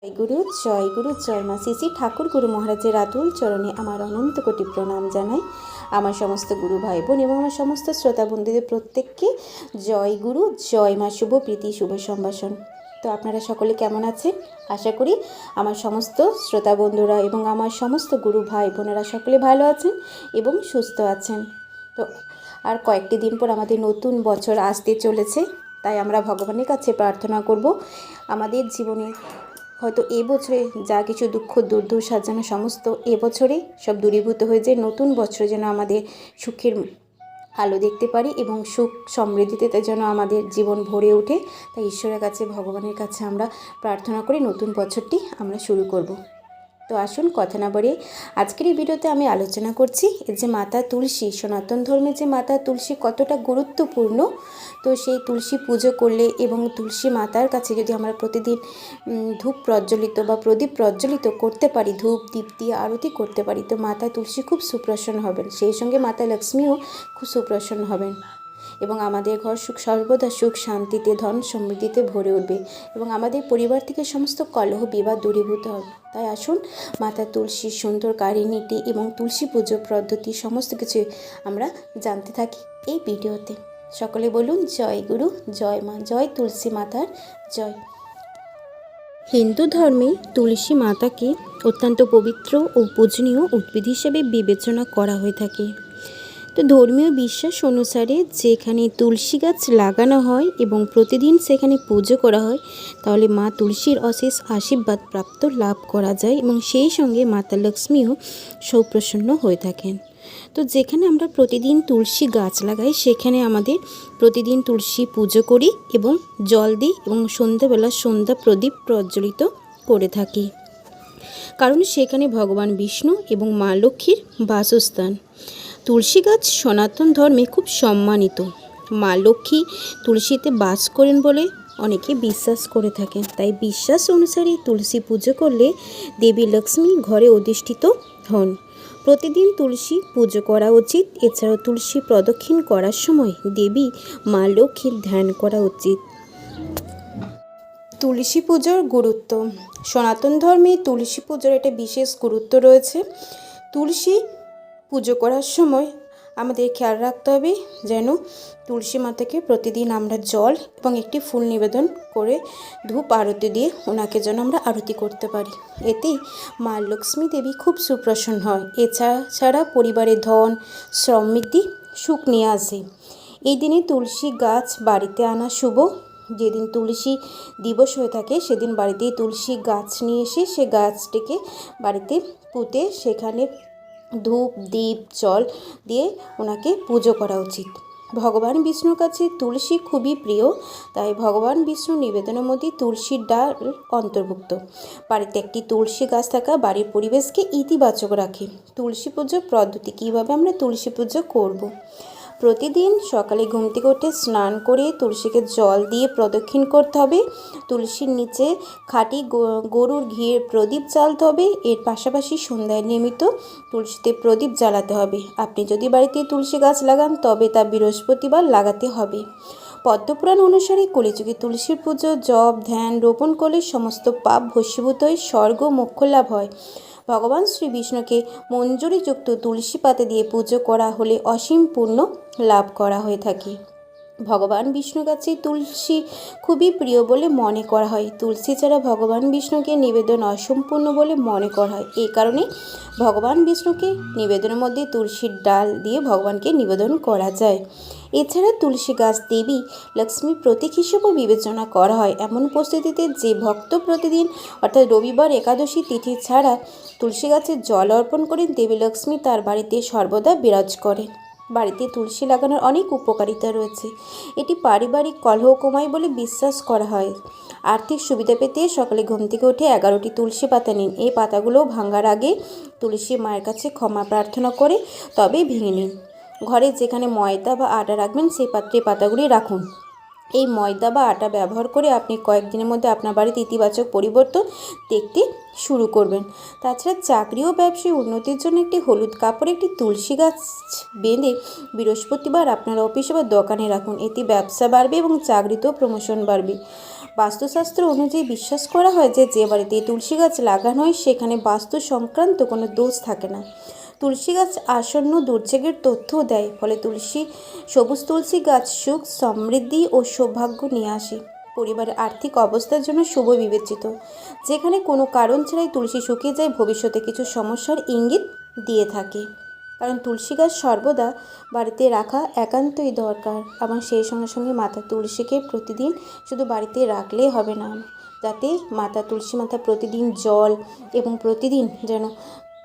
জয় গুরু জয় মা শ্রী ঠাকুর গুরু মহারাজের আতুল চরণে আমার অনন্ত কোটি প্রণাম জানাই। আমার সমস্ত গুরু ভাই বোন এবং আমার সমস্ত শ্রোতা বন্ধুদের প্রত্যেককে জয় গুরু জয় মা, শুভ প্রীতি, শুভ সম্ভাষণ। তো আপনারা সকলে কেমন আছেন? আশা করি আমার সমস্ত শ্রোতা বন্ধুরা এবং আমার সমস্ত গুরু ভাই বোনেরা সকলে ভালো আছেন এবং সুস্থ আছেন। তো আর কয়েকটি দিন পর আমাদের নতুন বছর আসতে চলেছে, তাই আমরা ভগবানের কাছে প্রার্থনা করব আমাদের জীবনে হয়তো এবছরে যা কিছু দুঃখ দুর্দশা যেন সমস্ত এবছরে সব দূরীভূত হয়ে যায়। নতুন বছরে যেন আমাদের সুখের আলো দেখতে পারি এবং সুখ সমৃদ্ধিতে যেন আমাদের জীবন ভরে ওঠে। তাই ঈশ্বরের কাছে, ভগবানের কাছে আমরা প্রার্থনা করি নতুন বছরটি আমরা শুরু করব। তো আসুন কথা না বাড়িয়ে আজকের এই ভিডিওতে আমি আলোচনা করছি যে মাতা তুলসী, সনাতন ধর্মে যে মাতা তুলসী কতটা গুরুত্বপূর্ণ। তো সেই তুলসী পুজো করলে এবং তুলসী মাতার কাছে যদি আমরা প্রতিদিন ধূপ প্রজ্বলিত বা প্রদীপ প্রজ্বলিত করতে পারি, ধূপ দীপ দিয়ে আরতি করতে পারি, তো মাতা তুলসী খুব সুপ্রসন্ন হবেন। সেই সঙ্গে মাতা লক্ষ্মীও খুব সুপ্রসন্ন হবেন এবং আমাদের ঘর সর্বদা সুখ শান্তিতে, ধন সমৃদ্ধিতে ভরে উঠবে এবং আমাদের পরিবার থেকে সমস্ত কলহ বিবাদ দূরীভূত হবে। তাই আসুন মাতা তুলসীর সুন্দর কাহিনীটি এবং তুলসী পুজো পদ্ধতি সমস্ত কিছু আমরা জানতে থাকি এই ভিডিওতে। সকলে বলুন জয় গুরু জয় মা, জয় তুলসী মাতার জয়। হিন্দু ধর্মে তুলসী মাতাকে অত্যন্ত পবিত্র ও পূজনীয় উদ্ভিদ হিসেবে বিবেচনা করা হয়ে থাকে। তো ধর্মীয় বিশ্বাস অনুসারে যেখানে তুলসী গাছ লাগানো হয় এবং প্রতিদিন সেখানে পুজো করা হয়, তাহলে মা তুলসীর অশেষ আশীর্বাদ প্রাপ্ত লাভ করা যায় এবং সেই সঙ্গে মাতা লক্ষ্মীও সুপ্রসন্ন হয়ে থাকেন। তো যেখানে আমরা প্রতিদিন তুলসী গাছ লাগাই সেখানে আমাদের প্রতিদিন তুলসী পুজো করি এবং জল দিই এবং সন্ধ্যাবেলা সন্ধ্যা প্রদীপ প্রজ্বলিত করে থাকি, কারণ সেখানে ভগবান বিষ্ণু এবং মা লক্ষ্মীর বাসস্থান। তুলসী গাছ সনাতন ধর্মে খুব সম্মানিত। মা লক্ষ্মী তুলসীতে বাস করেন বলে অনেকে বিশ্বাস করে থাকেন। তাই বিশ্বাস অনুসারে তুলসী পুজো করলে দেবী লক্ষ্মী ঘরে অধিষ্ঠিত হন। প্রতিদিন তুলসী পুজো করা উচিত। এছাড়াও তুলসী প্রদক্ষিণ করার সময় দেবী মা লক্ষ্মীর ধ্যান করা উচিত। তুলসী পুজোর গুরুত্ব। সনাতন ধর্মে তুলসী পুজোর একটা বিশেষ গুরুত্ব রয়েছে। তুলসী পুজো করার সময় আমাদের খেয়াল রাখতে হবে যেন তুলসী মাতাকে প্রতিদিন আমরা জল এবং একটি ফুল নিবেদন করে ধূপ আরতি দিয়ে ওনাকে যেন আমরা আরতি করতে পারি। এতেই মা লক্ষ্মী দেবী খুব সুপ্রসন্ন হয়। এছাড়া পরিবারে ধন সমৃদ্ধি সুখ নিয়ে আসে। এই দিনে তুলসী গাছ বাড়িতে আনা শুভ। যেদিন তুলসী দিবস হয়ে থাকে সেদিন বাড়িতেই তুলসী গাছ নিয়ে এসে সে গাছটিকে বাড়িতে পুঁতে সেখানে ধূপ দীপ জল দিয়ে ওনাকে পুজো করা উচিত। ভগবান বিষ্ণুর কাছে তুলসী খুবই প্রিয়, তাই ভগবান বিষ্ণু নিবেদনের মধ্যে তুলসীর ডাল অন্তর্ভুক্ত। বাড়িতে একটি তুলসী গাছ থাকা বাড়ির পরিবেশকে ইতিবাচক রাখে। তুলসী পুজোর পদ্ধতি, কীভাবে আমরা তুলসী পুজো করব। প্রতিদিন সকালে ঘুম থেকে উঠে স্নান করে তুলসীকে জল দিয়ে প্রদক্ষিণ করতে হবে। তুলসীর নিচে খাঁটি গরুর ঘিয়ের প্রদীপ জ্বালতে হবে। এর পাশাপাশি সন্ধ্যায় নিয়মিত তুলসীতে প্রদীপ জ্বালাতে হবে। আপনি যদি বাড়িতে তুলসী গাছ লাগান তবে তা বৃহস্পতিবার লাগাতে হবে। পদ্মপুরাণ অনুসারে কলিযুগে তুলসীর পুজো জপ ধ্যান রোপণ করলে সমস্ত পাপ ভস্মীভূত হয়ে স্বর্গ মোক্ষ লাভ হয়। ভগবান শ্রী বিষ্ণুকে মঞ্জুরিযুক্ত তুলসী পাতা দিয়ে পুজো করা হলে অসীম পুণ্য লাভ করা হয়ে থাকে। ভগবান বিষ্ণুর কাছে তুলসী খুবই প্রিয় বলে মনে করা হয়। তুলসী ছাড়া ভগবান বিষ্ণুকে নিবেদন অসম্পূর্ণ বলে মনে করা হয়। এই কারণে ভগবান বিষ্ণুকে নিবেদনের মধ্যে তুলসীর ডাল দিয়ে ভগবানকে নিবেদন করা যায়। এছাড়া তুলসী গাছ দেবী লক্ষ্মীর প্রতীক হিসেবেও বিবেচনা করা হয়। এমন পরিস্থিতিতে যে ভক্ত প্রতিদিন অর্থাৎ রবিবার একাদশী তিথি ছাড়া তুলসী গাছে জল অর্পণ করেন, দেবী লক্ষ্মী তার বাড়িতে সর্বদা বিরাজ করেন। বাড়িতে তুলসী লাগানোর অনেক উপকারিতা রয়েছে। এটি পারিবারিক কলহ কমায় বলে বিশ্বাস করা হয়। আর্থিক সুবিধা পেতে সকালে ঘুম থেকে উঠে 11টি তুলসী পাতা নিন। এই পাতাগুলো ভাঙার আগে তুলসী মায়ের কাছে ক্ষমা প্রার্থনা করে তবেই ভেঙে নিন। ঘরে যেখানে ময়দা বা আটা রাখবেন সেই পাত্রে পাতাগুলি রাখুন। এই ময়দা বা আটা ব্যবহার করে আপনি কয়েকদিনের মধ্যে আপনার বাড়িতে ইতিবাচক পরিবর্তন দেখতে শুরু করবেন। তাছাড়া চাকরি ও ব্যবসায় উন্নতির জন্য একটি হলুদ কাপড়ে একটি তুলসী গাছ বেঁধে বৃহস্পতিবার আপনার অফিসে বা দোকানে রাখুন। এতে ব্যবসা বাড়বে এবং চাকরিতেও প্রমোশন বাড়বে। বাস্তুশাস্ত্র অনুযায়ী বিশ্বাস করা হয় যে যে বাড়িতে তুলসী গাছ লাগানো হয় সেখানে বাস্তু সংক্রান্ত কোনো দোষ থাকে না। তুলসী গাছ আসন্ন দুর্যোগের তথ্যও দেয়, ফলে সবুজ তুলসী গাছ সুখ, সমৃদ্ধি ও সৌভাগ্য নিয়ে আসে। পরিবারের আর্থিক অবস্থার জন্য শুভ বিবেচিত। যেখানে কোনো কারণ ছাড়াই তুলসী শুকিয়ে যায় ভবিষ্যতে কিছু সমস্যার ইঙ্গিত দিয়ে থাকে। কারণ তুলসী গাছ সর্বদা বাড়িতে রাখা একান্তই দরকার। আবার সেই সঙ্গে সঙ্গে মাতা তুলসীকে প্রতিদিন শুধু বাড়িতে রাখলেই হবে না, যাতে তুলসী মাতা প্রতিদিন জল এবং প্রতিদিন যেন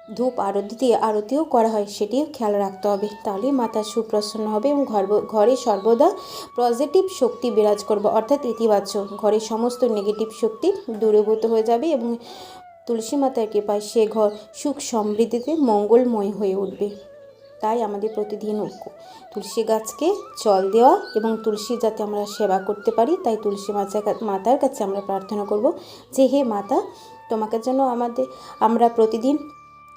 ধূপ আরতি দিয়ে আরতিও করা হয়, সেটিও খেয়াল রাখতে হবে। তাহলেই মাতা সুপ্রসন্ন হবে এবং ঘরে সর্বদা পজিটিভ শক্তি বিরাজ করবে, অর্থাৎ ইতিবাচক। ঘরের সমস্ত নেগেটিভ শক্তি দূরীভূত হয়ে যাবে এবং তুলসী মাতার কৃপায় সে ঘর সুখ সমৃদ্ধিতে মঙ্গলময় হয়ে উঠবে। তাই আমাদের প্রতিদিন তুলসী গাছকে জল দেওয়া এবং তুলসী যাতে আমরা সেবা করতে পারি, তাই তুলসী মাতার কাছে আমরা প্রার্থনা করব যে হে মাতা, তোমাকে যেন আমরা প্রতিদিন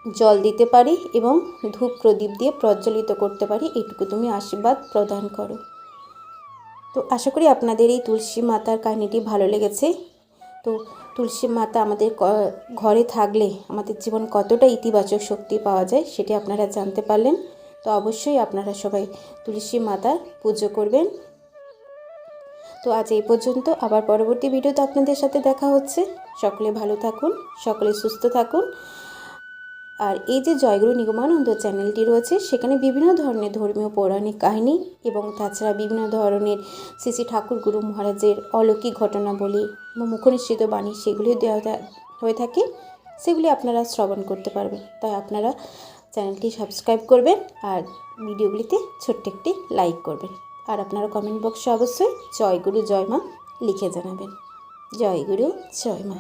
জল দিতে পারি এবং ধূপ প্রদীপ দিয়ে প্রজ্বলিত করতে পারি, এটুকু তুমি আশীর্বাদ প্রদান করো। তো আশা করি আপনাদের এই তুলসী মাতার কাহিনীটি ভালো লেগেছে। তো তুলসী মাতা আমাদের ঘরে থাকলে আমাদের জীবন কতটা ইতিবাচক শক্তি পাওয়া যায় সেটি আপনারা জানতে পারলেন। তো অবশ্যই আপনারা সবাই তুলসী মাতার পুজো করবেন। তো আজ এই পর্যন্ত, আবার পরবর্তী ভিডিওতে আপনাদের সাথে দেখা হচ্ছে। সকলে ভালো থাকুন, সকলে সুস্থ থাকুন। আর এই যে জয়গুরু নিগমানন্দ চ্যানেলটি রয়েছে, সেখানে বিভিন্ন ধরনের ধর্মীয় পৌরাণিক কাহিনী এবং তাছাড়া বিভিন্ন ধরনের শ্রী শ্রী ঠাকুর গুরু মহারাজের অলৌকিক ঘটনাবলী বা মুখনিসৃত বাণী সেগুলি দেওয়া হয়ে থাকে, সেগুলি আপনারা শ্রবণ করতে পারবেন। তাই আপনারা চ্যানেলটি সাবস্ক্রাইব করবেন আর ভিডিওগুলিতে ছোট্ট একটি লাইক করবেন। আর আপনারা কমেন্ট বক্সে অবশ্যই জয় গুরু জয় মা লিখে জানাবেন। জয় গুরু জয় মা।